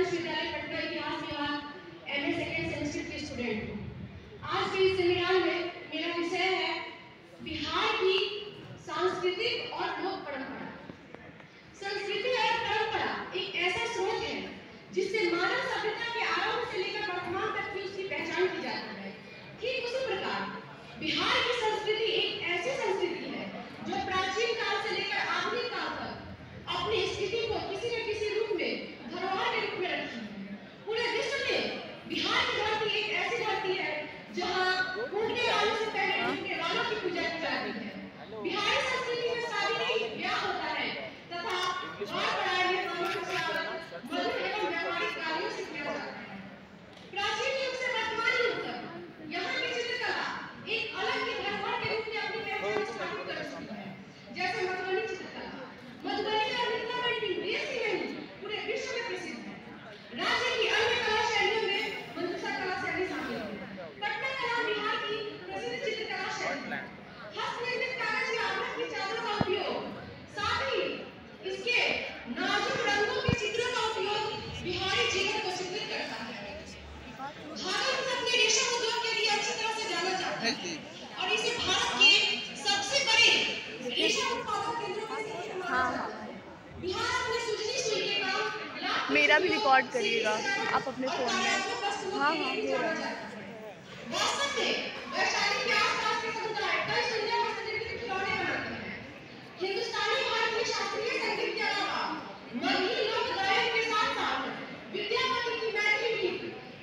विश्वविद्यालय पटना इतिहास विभाग एमए सेकेंड सेमेस्टर की स्टूडेंट हूँ। आज के इस सेमिनार में मेरा विषय है बिहार की सांस्कृतिक और लोक परंपरा। संस्कृति और परंपरा एक ऐसा स्रोत है जिससे मानव सभ्यता के आरंभ से लेकर वर्तमान तक की उसकी पहचान की जाती है। ठीक उसी प्रकार बिहार की संस्कृति एक ऐसी संस्कृति है जो प्राचीन काल से लेकर आधुनिक काल तक अपनी स्थिति को किसी न किसी रूप में धरोहर के रूप में रखी है। पूरे विश्व में बिहार की धरती एक ऐसी धरती है जहाँ उड़ने वालों से पहले उड़ने वालों की पूजा की जाती है। बिहारी संस्कृति में शादी नहीं ब्याह होता है तथा और पढ़ाई में मधुर एवं व्यावहारिक कार्यों से किया जाता है। प्राचीन युग से वर्तमान युग तक यहाँ की चित्रकला एक अलग ही धरोहर के रूप में अपनी पहचान स्थापित कर चुकी है। जैसे मधुबनी चित्रकला, मधुबनी का मिथिला पेंटिंग देश ही नहीं पूरे विश्व में प्रसिद्ध है। राज्य की अन्य कला शैलियों में मंजूषा कला शैली शामिल है। पटना कला बिहार की प्रसिद्ध चित्रकला शैली है। हस्तनिर्मित कागज या आवरण की चादरों का उपयोग, साथ ही इसके नाजुक रंगों के चित्रों का उपयोग बिहारी जीवन को चित्रित करता है। भागलपुर अपने रेशम उद्योग के लिए अच्छी तरह से जाना जाता है और इसे भारत के सबसे बड़े रेशम उत्पादक केंद्रों में से एक माना जाता है। बिहार अपने सुजनी सुई के काम मेरा भी रिकॉर्ड करिएगा आप अपने फोन में। हाँ हो रहा है। वास्तव में वैशाली के आसपास के समुदाय कई सुंदर हस्तनिर्मित खिलौने बनाते हैं। हिंदुस्तानी भारतीय शास्त्रीय संगीत के अलावा मगही लोक गायन के साथ साथ विद्यापति की मैथिली गीत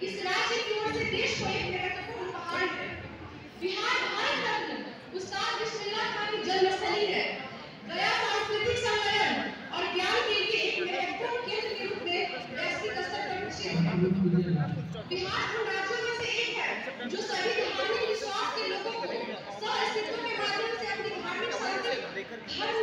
इस राज्य की ओर से देश को एक महत्वपूर्ण उपहार है। बिहार भारत रत्न उस्ताद बिस्मिल्लाह खां की जन्मस्थली है। गया सांस्कृतिक सम्मेलन और ज्ञान के लिए एक महत्वपूर्ण केंद्र के रूप में वैश्विक स्तर पर प्रसिद्ध है। बिहार उन राज्यों में से एक है जो सभी धार्मिक विश्वास के लोगों को सह अस्तित्व के माध्यम से अपनी धार्मिक शांति, धर्म